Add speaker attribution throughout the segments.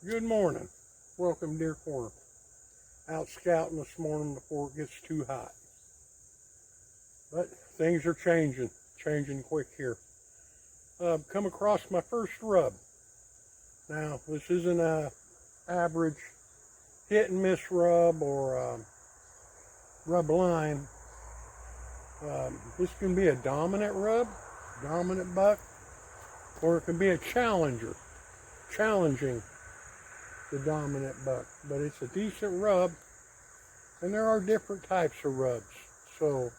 Speaker 1: Good morning. Welcome to Deer Corner. Out scouting this morning before it gets too hot. But things are changing quick here. Come across my first rub. Now, this isn't a average hit and miss rub or rub line. This can be a dominant rub, dominant buck, or it can be a challenger, challenging the dominant buck. But it's a decent rub, and there are different types of rubs. So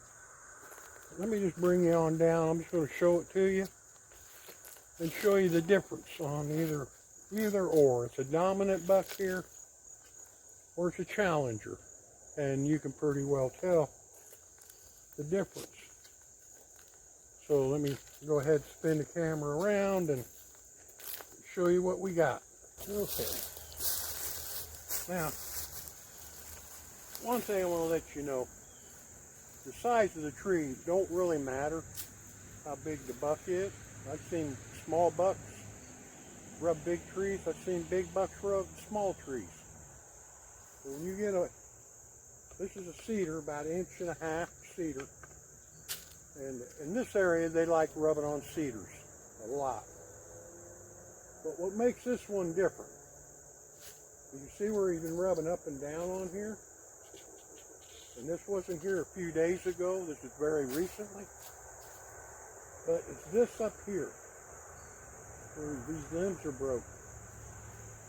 Speaker 1: let me just bring you on down. I'm just going to show it to you and show you the difference on either or. It's a dominant buck here, or it's a challenger, and you can pretty well tell the difference. So let me go ahead and spin the camera around and show you what we got. Okay. Now, one thing I want to let you know, the size of the tree don't really matter how big the buck is. I've seen small bucks rub big trees. I've seen big bucks rub small trees. So when you get this is a cedar, about 1.5 inch cedar. And in this area, they like rubbing on cedars a lot. But what makes this one different, you see where he's been rubbing up and down on here? And this wasn't here a few days ago. This is very recently. But it's this up here where these limbs are broken.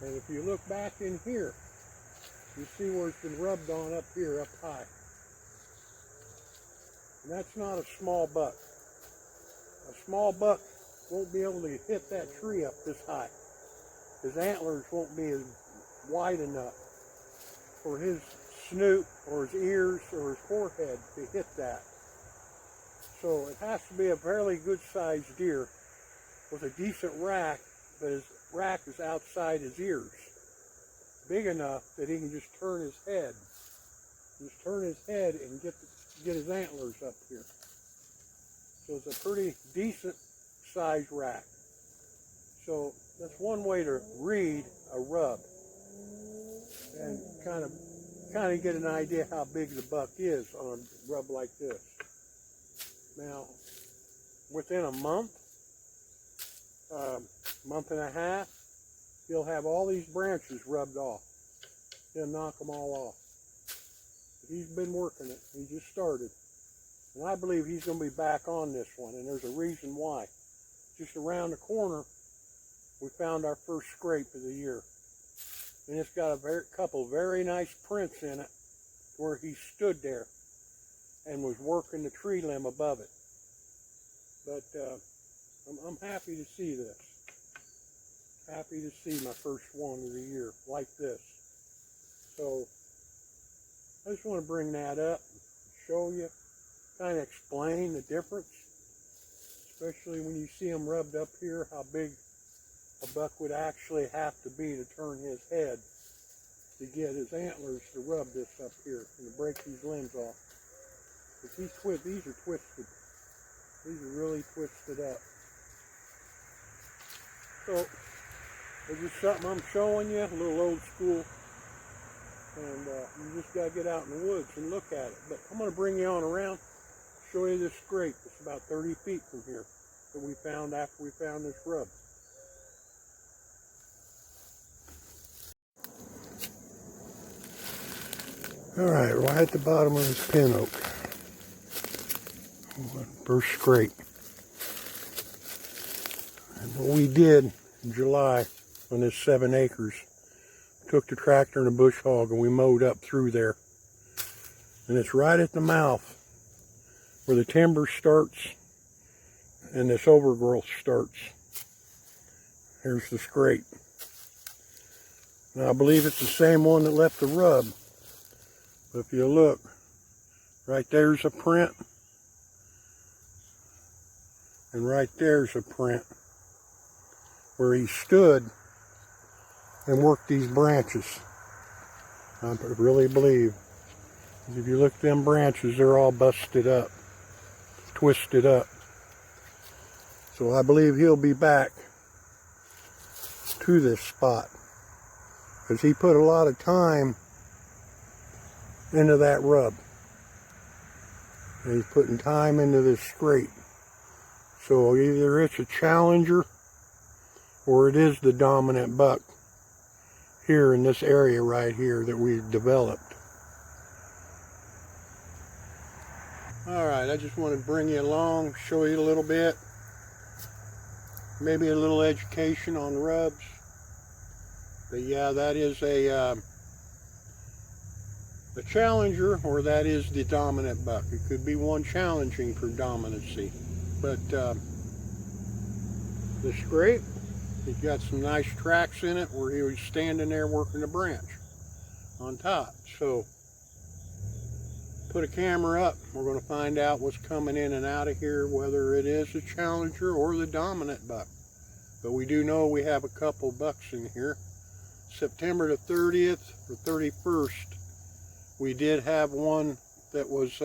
Speaker 1: And if you look back in here, you see where it's been rubbed on up here, up high. And that's not a small buck. A small buck won't be able to hit that tree up this high. His antlers won't be as wide enough for his snoot or his ears or his forehead to hit that. So it has to be a fairly good sized deer with a decent rack, but his rack is outside his ears. Big enough that he can just turn his head. Just turn his head and get his antlers up here. So it's a pretty decent sized rack. So that's one way to read a rub and kind of get an idea how big the buck is on a rub like this. Now, within a month and a half, he'll have all these branches rubbed off. He'll knock them all off. He's been working it. He just started. And I believe he's going to be back on this one, and there's a reason why. Just around the corner, we found our first scrape of the year. And it's got a couple very nice prints in it where he stood there and was working the tree limb above it. But I'm happy to see this. Happy to see my first one of the year like this. So I just want to bring that up, show you, kind of explain the difference, especially when you see him rubbed up here, how big a buck would actually have to be to turn his head to get his antlers to rub this up here and to break these limbs off. Because these are twisted. These are really twisted up. So, it's just something I'm showing you, a little old school. And you just got to get out in the woods and look at it. But I'm going to bring you on around, show you this scrape. It's about 30 feet from here that we found after we found this rub. All right, right at the bottom of this pin oak. First scrape. And what we did in July on this 7 acres, took the tractor and a bush hog and we mowed up through there. And it's right at the mouth where the timber starts and this overgrowth starts. Here's the scrape. Now I believe it's the same one that left the rub. But if you look, right there's a print. And right there's a print where he stood and work these branches. I really believe, if you look at them branches, they're all busted up, twisted up. So I believe he'll be back to this spot. because he put a lot of time into that rub. And he's putting time into this scrape. So either it's a challenger or it is the dominant buck here in this area right here that we've developed. Alright, I just wanted to bring you along, show you a little bit. Maybe a little education on rubs. But yeah, that is a challenger, or that is the dominant buck. It could be one challenging for dominancy. But the scrape, he's got some nice tracks in it where he was standing there working the branch on top. So put a camera up. We're going to find out what's coming in and out of here, whether it is a challenger or the dominant buck. But we do know we have a couple bucks in here. September the 30th or 31st, we did have one that was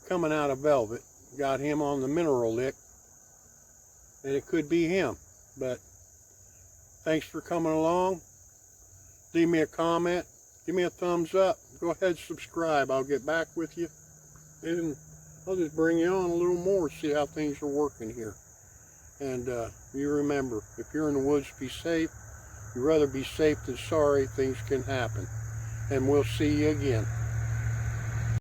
Speaker 1: coming out of velvet. Got him on the mineral lick, and it could be him. But thanks for coming along. Leave me a comment, give me a thumbs up, go ahead and subscribe. I'll get back with you, and I'll just bring you on a little more, see how things are working here. And you remember, if you're in the woods, be safe. You'd rather be safe than sorry. Things can happen. And we'll see you again.